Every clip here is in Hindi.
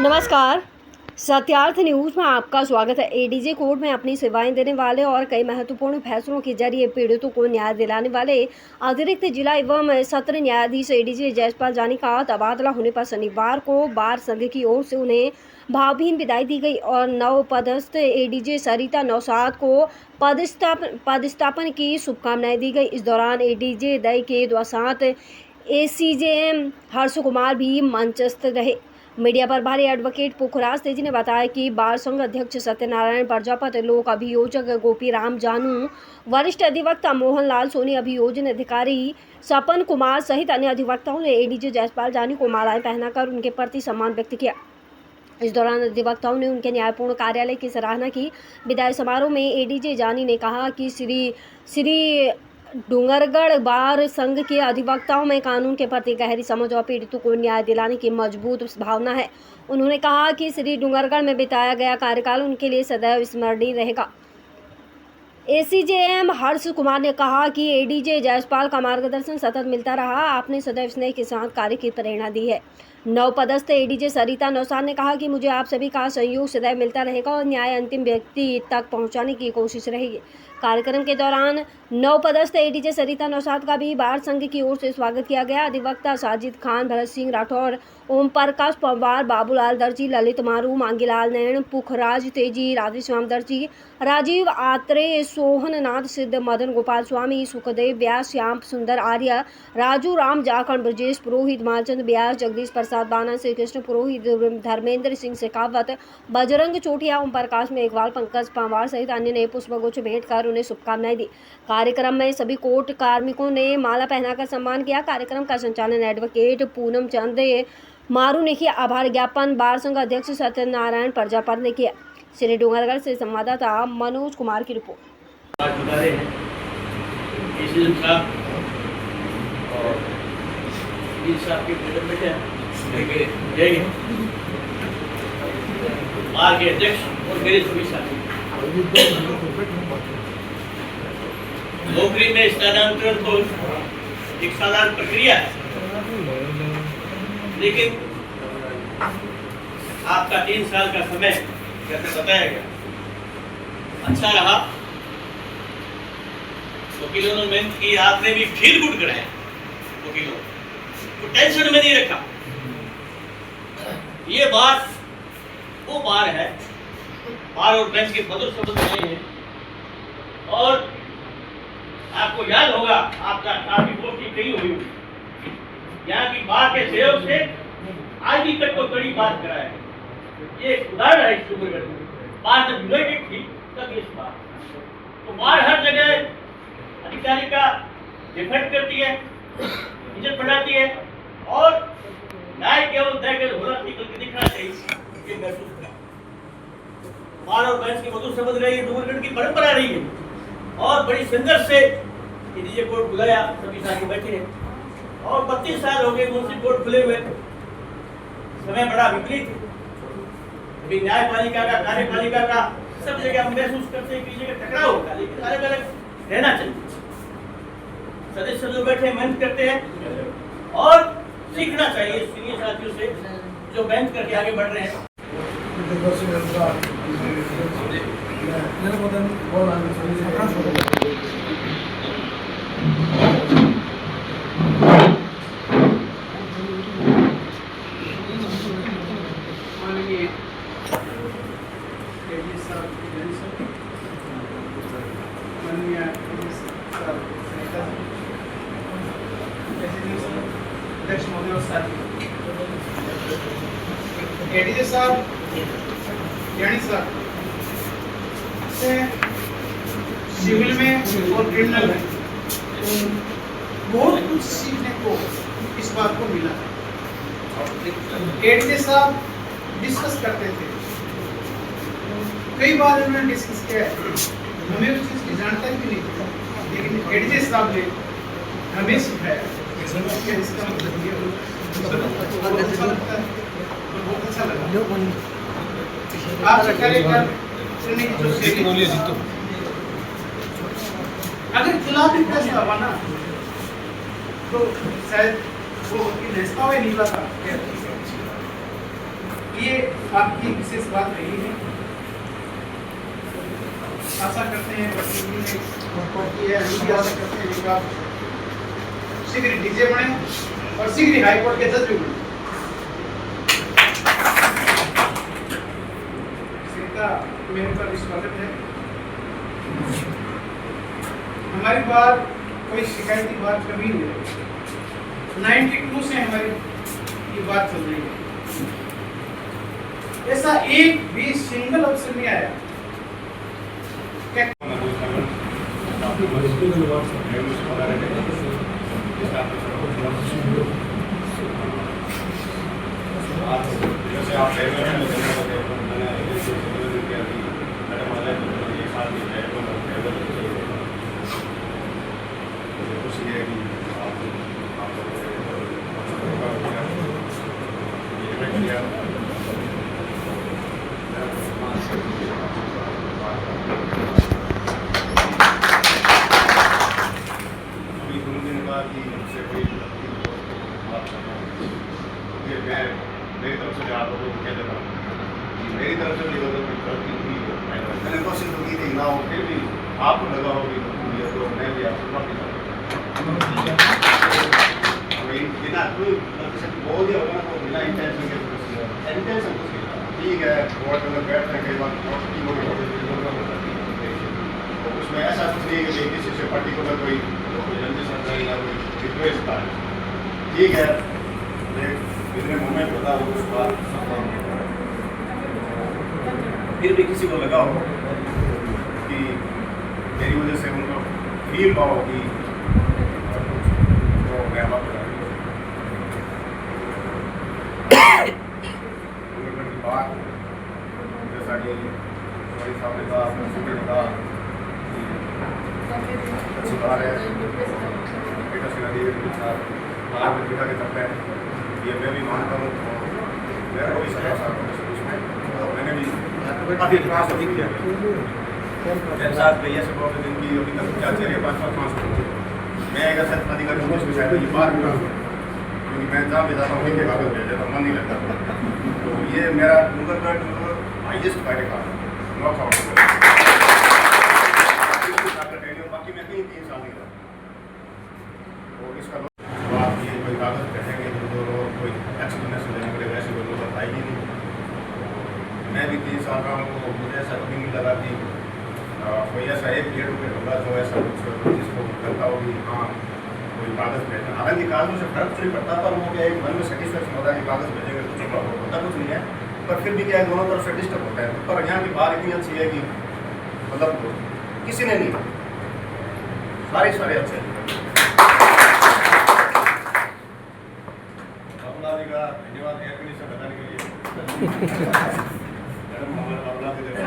नमस्कार, सत्यार्थ न्यूज़ में आपका स्वागत है। एडीजे कोर्ट में अपनी सेवाएं देने वाले और कई महत्वपूर्ण फैसलों के जरिए पीड़ितों को न्याय दिलाने वाले अतिरिक्त जिला एवं सत्र न्यायाधीश एडीजे जयसपाल जानी का तबादला होने पर शनिवार को बार संघ की ओर से उन्हें भावभीनी विदाई दी गई और नवपदस्थ एडीजे सरिता नौशाद को पदस्थापन की शुभकामनाएं दी गई। इस दौरान एडीजे दय के द्वासात एसीजेएम हर्ष कुमार भी मंचस्थ रहे। मीडिया पर भारी एडवोकेट पुखराज तेजी ने बताया कि बार संघ अध्यक्ष सत्यनारायण प्रजापति, लोक अभियोजक गोपीराम जानू, वरिष्ठ अधिवक्ता मोहनलाल सोनी, अभियोजन अधिकारी सपन कुमार सहित अन्य अधिवक्ताओं ने एडीजे जयसपाल जानी को मालाएं पहनाकर उनके प्रति सम्मान व्यक्त किया। इस दौरान अधिवक्ताओं ने उनके न्यायपूर्ण कार्यालय की सराहना की। विदाई समारोह में एडीजे जानी ने कहा कि श्री डूंगरगढ़ बार संघ के अधिवक्ताओं में कानून के प्रति गहरी समझ और पीड़ितों को न्याय दिलाने की मजबूत भावना है। उन्होंने कहा कि श्री डूंगरगढ़ में बिताया गया कार्यकाल उनके लिए सदैव स्मरणीय रहेगा। एसीजेएम हर्ष कुमार ने कहा कि एडीजे जयसपाल का मार्गदर्शन सतत मिलता रहा। आपने सदैव स्नेह के साथ कार्य की प्रेरणा दी है। नवपदस्थ एडीजे सरिता नौशाद ने कहा कि मुझे आप सभी का सहयोग सदैव मिलता रहेगा और न्याय अंतिम व्यक्ति तक पहुंचाने की कोशिश रहेगी। कार्यक्रम के दौरान नवपदस्थ एडीजे सरिता नौशाद का भी बार संघ की ओर से स्वागत किया गया। अधिवक्ता साजिद खान, भरत सिंह राठौर, ओम प्रकाश पवार, बाबूलाल दर्जी, ललित मारू, मांगीलाल नैन, पुखराज तेजी, राधेश्याम दर्जी, राजीव आत्रे, सोहननाथ सिद्ध, मदन गोपाल स्वामी, सुखदेव व्यास, श्याम सुंदर आर्य, राजू राम जाखड़, ब्रजेश पुरोहित, मालचंद व्यास, जगदीश प्रसाद बाना, श्री कृष्ण पुरोहित, धर्मेंद्र सिंह शेखावत, बजरंग चोटिया, ओम प्रकाश मेघवाल, पंकज पवार सहित अन्य ने पुष्पगुच्छ भेंट कर उन्हें शुभकामनाएं दी। कार्यक्रम में सभी कोर्ट कार्मिकों ने माला पहनाकर सम्मान किया। कार्यक्रम का संचालन एडवोकेट पूनम चंद मारू ने किया। आभार ज्ञापन बार संघ अध्यक्ष सत्यनारायण प्रजापति ने किया। श्री डूंगरगढ़ से संवाददाता मनोज कुमार की रिपोर्ट। बार के अध्यक्ष और मेरे सभी साथी, नौकरी में स्थानांतरण तो एक साधारण प्रक्रिया है, लेकिन आपका 3 साल का समय जैसे बताया गया अच्छा रहा। वकीलों ने मेहनत की, आपने भी फील गुड कराया। वकीलों को टेंशन में नहीं रखा। ये बात वो बार है, बार और बेंच के मधुर शब्द नहीं है। और आपको याद होगा, आपकी पोस्टिंग कहीं हुई होगी। यहाँ की बार के सहयोग से आज भी तक को बड़ी बात करा है। ये एक उदाहरण है। डूंगरगढ़ बार जब यूनाइटेड थी तब इस बार तो बार हर जगह अधिकारी का डिफेंड करती है, इज्जत बढ़ाती है और न्याय केवल दया के होना बल्कि दिखना चाहिए। ये महसूस करा। बार और बेंच की मधुर शब्द रही है, डूंगरगढ़ की परंपरा रही है और बड़ी संघर्ष से एडीजे कोर्ट बुलाया। सभी साथी बैठे हैं और 32 साल हो गए मुंशी कोर्ट खुले हुए। समय बड़ा विपरीत है। अभी न्यायपालिका का, कार्यपालिका का सब जगह हम महसूस करते हैं कि जगह टकराव होगा, लेकिन अलग अलग रहना चाहिए। सदस्य जो बैठे मेहनत करते हैं और सीखना चाहिए सीनियर साथियों से जो मेहनत करके आगे बढ़ रहे हैं। एडीजे साहब, यानी सर सिविल में और क्रिमिनल में बहुत कुछ सीखने को इस बात को मिला। एडीजे साहब डिस्कस करते थे, कई बार उन्होंने डिस्कस किया है, हमें उस चीज की जानकारी भी नहीं थी, लेकिन एडीजे साहब ने हमें सिखाया। इसका मतलब ये बहुत अच्छा लगा। आपसे कार्यक्रम सुनने की जो शैली, अगर खिलाफ भी फैसला हुआ ना तो शायद वो वकील रिश्ता में नहीं लगा। ये आपकी विशेष बात रही है। आशा करते हैं प्रतिनिधि ने सपोर्ट किया है, हम भी आशा करते हैं कि आप शीघ्र डीजे बने और शीघ्र ही हाई कोर्ट के जज भी बने। श्रीता मेरे पर स्वागत है। हमारी बात कोई शिकायती बात कभी नहीं है। 92 से हमारी ये बात चल रही है, ऐसा एक भी सिंगल अवसर नहीं आया। मेरी तरफ से आप लोगों को कह देता हूँ कि मेरी तरफ से भी अगर कोई गलती हुई हो, मैंने कोशिश तो की थी ना हो, फिर भी आपको लगा होगी तो मैं भी आपसे माफी चाहता हूँ। बिना कोई बोल दिया होगा तो बिना इंटेंशन के इंटेंशन कुछ नहीं, ठीक है कोर्ट में बैठते हैं कई बार तो उसमें ऐसा कुछ नहीं है कि किसी से पर्टिकुलर कोई रंजिश है या कोई रिक्वेस्ट था, ठीक है इतने मोमेंट होता हो उस बात फिर भी किसी को लगा हो कि मेरी वजह से उनको फील हुआ हो कि तो मैं बात की बात जैसा कि हमारी सामने का सुबह का सुधार है बेटा सिला दिए बाहर में बिठा के चलते हैं, ये मैं भी मानता हूँ। मेरा कोई सजा उसमें मैंने भी काफ़ी प्रयास नहीं किया मेरे साथ भैया से बहुत दिन की अभी तक क्या चलिए 5 मैं अगर सच अधिकारी हूँ उसमें शायद ये बार क्योंकि मैं जहाँ भी जाता हूँ लिख के कागज भेज देता हूँ, मन नहीं लगता। तो ये मेरा डूंगरगढ़ हाइएस्ट फायदे का नॉकआउट बाकी मैं कहीं 3 साल नहीं रहा। और इसका बात ये कोई कागज कहेंगे तो कोई एक्सप्लेनेशन देने के लिए वैसे कोई जरूरत आएगी नहीं। मैं भी 3 साल रहा हूँ तो मुझे ऐसा कभी नहीं लगा कि कोई ऐसा एक डेढ़ रुपये होगा जो ऐसा कुछ जिसको करता हो कि हाँ कोई कागज़ भेजना। हालांकि कागज़ों से फर्क नहीं पड़ता, पर वो क्या एक मन में सेटिस्फेक्शन होता है कि कागज़ भेजेंगे तो चुप होता कुछ नहीं है, पर फिर भी क्या है दोनों तरफ से डिस्टर्ब होता है। पर यहाँ की बात इतनी अच्छी है कि मतलब किसी ने नहीं, सारे अच्छे धन्यवाद एयर कंडीशन बताने के लिए। मैडम हमारे बाबला की तरफ से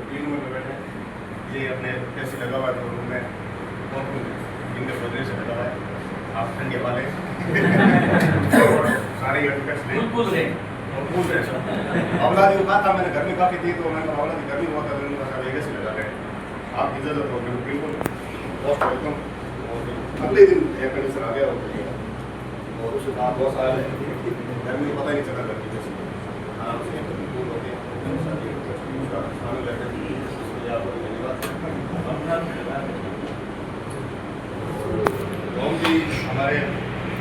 3 रूम में बैठे ये अपने कैसे लगा हुआ है, तो रूम में बहुत इनके बदले से लगा हुआ है, आप ठंडे वाले सारे बाबला जी को कहा था मैंने, गर्मी काफ़ी थी तो मैंने बाबला जी गर्मी बहुत है, उनका सब एक से लगा रहे आप इजाज़त हो बिल्कुल मोस्ट वेलकम। और अगले दिन एयर कंडीशन आ गया और उसके बाद बहुत सारे गर्मी पता ही नहीं चला गर्मी जैसे आराम से कूल होते हैं ओम जी हमारे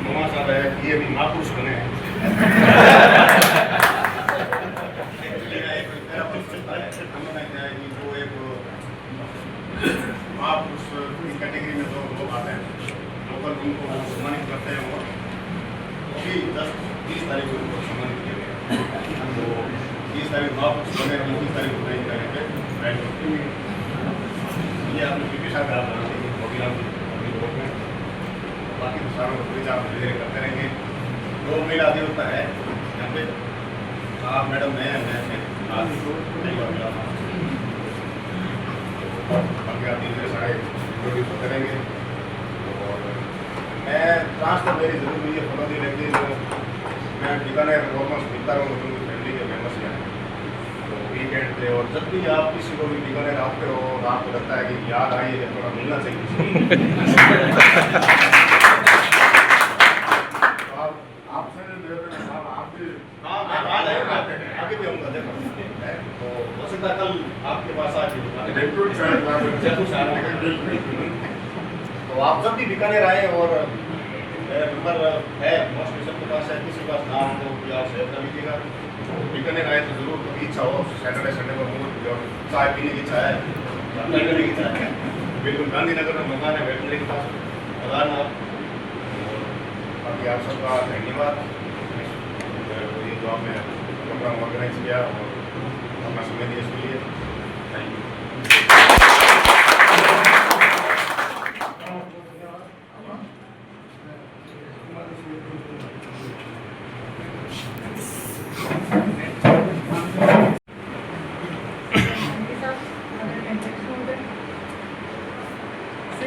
मामा साहब है, ये भी महापुरुष बने हैं। वो एक महापुरुष की कैटेगरी में जो लोग आते हैं लोकल उनको सम्मानित करते हैं वो भी 10-20 तारीख को उनको सम्मानित किया गया। तो 30 तारीख महापुरुष बने 29 तारीख को नहीं करेंगे ये आपने पीपी साहब आप अपनी रोड में बाकी तो सारों को पूरी आप धीरे धीरे करते रहेंगे। 2 महिला देवता है यहाँ पे आप मैडम मैं से आज नहीं बार मिला बाकी आप धीरे सारे इंट्रोड्यूस होते रहेंगे। और मैं ट्रांस तो मेरी जरूर हुई है फॉलो दी, लेकिन मैं बीकानेर ऑलमोस्ट मिलता रहूँ क्योंकि फैमिली के मेम्बर्स हैं तो वीकेंड पे। और जब भी आप किसी को भी बीकानेर आते हो और आपको लगता है कि याद आई है थोड़ा मिलना चाहिए आपसे आपकी भी हम अध्यक्ष बन सकते हैं। तो हो सकता है कल आपके पास आज बिल्कुल जयपुर से आ रहे हैं। तो आप जब भी बीकानेर आए और नंबर है बस स्टेशन के पास है, किसी के पास नाम हो या शेयर कर लीजिएगा। बीकानेर आए तो जरूर कभी इच्छा हो सैटरडे संडे को मूड और चाय पीने की इच्छा है, अप्लाई करने की इच्छा है, बिल्कुल गांधीनगर में मकान है वेटनरी के पास, प्रधान आप। बाकी आप सबका धन्यवाद ये जो आपने प्रोग्राम ऑर्गेनाइज किया और अपना समय दिया इसके लिए थैंक यू।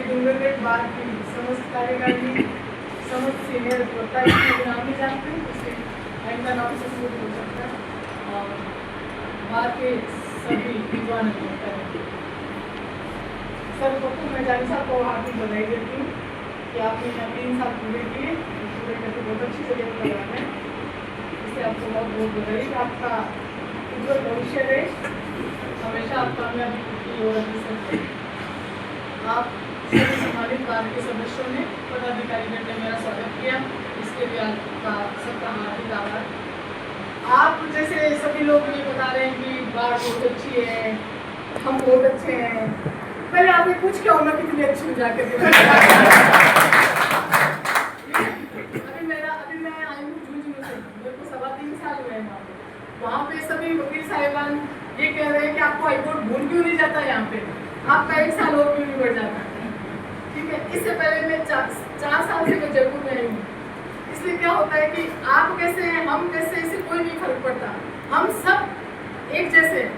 डूंगरगढ़ बार की समस्त कार्यकारिणी समस्त सीनियर प्रोत्साहित के नाम भी जानते हैं, उसके का नाम से शुरू हो सकता है और बार के सभी विद्वान होता है। सर्वप्रथम मैं जानी साहब को हार्दिक बधाई देती हूँ कि आपने यहाँ 3 साल पूरे किए, पूरे करके बहुत अच्छी जगह पर लगा है, इससे आपको बहुत बहुत बधाई। आपका उज्जवल भविष्य रहे, हमेशा आप कामयाबी की ओर अग्रसर रहे। आप सभी सम्मानित कार्य के सदस्यों ने पदाधिकारीगण ने मेरा स्वागत किया, इसके लिए आपका सबका हार्दिक आभार। आप जैसे सभी लोग ये बता रहे हैं कि बाढ़ बहुत अच्छी है, हम बहुत अच्छे हैं, पहले आप ये पूछ के मैं कितनी अच्छी हूँ जाकर अभी मैं आई हूँ झुंझुनू से, मेरे को 3.25 साल हुए हैं वहाँ पे सभी वकील साहिबान ये कह रहे हैं कि आपको हाईकोर्ट भूल क्यों नहीं जाता, यहाँ पे आपका 1 साल और क्यों नहीं बढ़ जाता। ठीक है, इससे पहले मैं 4 साल से मैं जयपुर में आई हूँ, इसलिए क्या होता है कि आप कैसे हैं हम कैसे, इससे कोई नहीं फर्क पड़ता, हम सब एक जैसे हैं।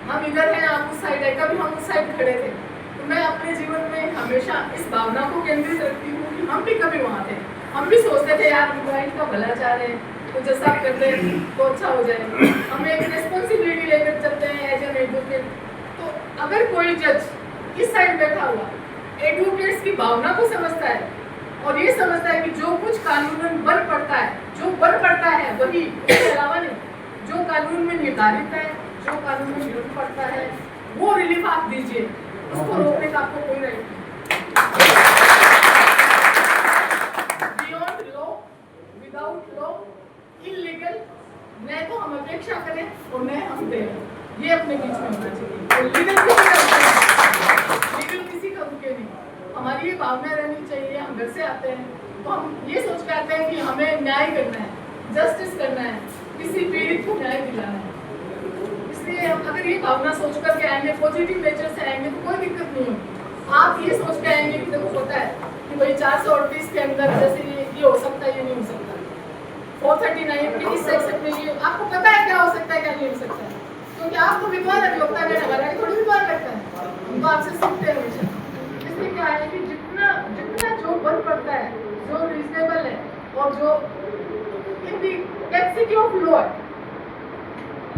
हम इधर हैं, आप उस साइड है, कभी हम उस साइड खड़े थे, तो मैं अपने जीवन में हमेशा इस भावना को केंद्रित रखती हूँ कि हम भी कभी वहाँ थे, हम भी सोचते थे यार मोबाइल का भला चाह रहे हैं तो जैसा आप करते हैं तो अच्छा हो जाए, हम एक रिस्पॉन्सिबिलिटी लेकर चलते हैं एज एन एडवोकेट। तो अगर कोई जज इस साइड बैठा हुआ एडवोकेट्स की भावना को समझता है और ये समझता है कि जो कुछ कानून बन पड़ता है, जो बन पड़ता है वही, उसके अलावा नहीं, जो कानून में निर्धारित है, जो कानून में विरुद्ध पड़ता है वो रिलीफ आप दीजिए, उसको रोकने का आपको कोई राइट नहीं। Beyond law, without law, illegal, न तो हम अपेक्षा करें और न हम दें, ये अपने बीच में होना चाहिए। लीगल किसी का रुके नहीं, हमारी ये भावना रहनी चाहिए। हम घर से आते हैं तो हम ये सोच के आते हैं कि हमें न्याय करना है, जस्टिस करना है, किसी पीड़ित को न्याय दिलाना है। इसलिए अगर ये भावना सोच कर के आएंगे, पॉजिटिव नेचर से आएंगे तो कोई दिक्कत नहीं होगी। आप ये सोच के आएंगे कि देखो पता है कि भाई 438 के अंदर जैसे ये हो सकता है, ये नहीं हो सकता, 439 के इस सेक्शन में ये आपको पता है क्या हो सकता है क्या नहीं हो सकता है, क्योंकि आपको विद्वान अधिवक्ता ने हमारा थोड़ी विद्वान लगता है, हम तो आपसे सीखते हैं हमेशा। इसलिए क्या है कि जितना जो बन पड़ता है, जो रीजनेबल है और जो इन दी कैपेसिटी ऑफ लॉ है,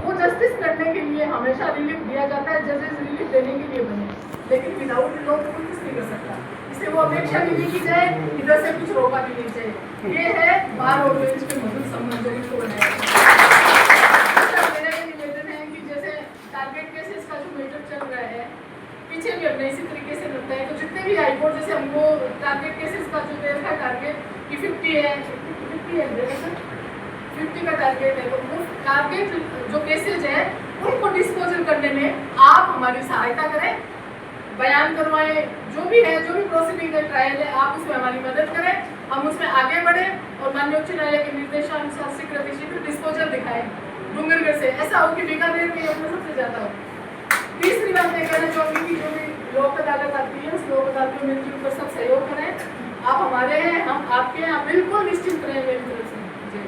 वो जस्टिस करने के लिए हमेशा रिलीफ दिया जाता है। जजेस रिलीफ देने के लिए बने, लेकिन विदाउट लॉ तो कुछ नहीं कर सकता। इससे वो अपेक्षा भी नहीं की जाए, इधर से कुछ रोका भी नहीं चाहिए। ये है बार और बेंच के मधुर संबंधों को बनाया। मेरा ये निवेदन है कि जैसे टारगेट केसेस का जो मैटर चल रहा है, पीछे भी हमने इसी तरीके से लगता है, तो जितने भी हाईकोर्ट जैसे हमको टारगेट केसेस का जो देर है टारगेट कि 50 है, 50 का टारगेट है, तो वो टारगेट जो केसेज है उनको डिस्पोजल करने में आप हमारी सहायता करें, बयान करवाएं, जो भी है, जो भी प्रोसीडिंग है, ट्रायल है, आप उसमें हमारी मदद करें, हम उसमें आगे बढ़ें और माननीय उच्च न्यायालय के निर्देशानुसार शीघ्र डिस्पोजल दिखाएं डूंगरगढ़ से। ऐसा हो कि बीकानेर में अपने सबसे ज़्यादा हो। तीसरी बात मैं कहना चाहूँगी कि जो भी लोक अदालत आती है उस लोक अदालत में मिलकर सब सहयोग करें। आप हमारे हैं, हम आपके हैं, आप बिल्कुल निश्चिंत रहें मेरी तरफ से। जी।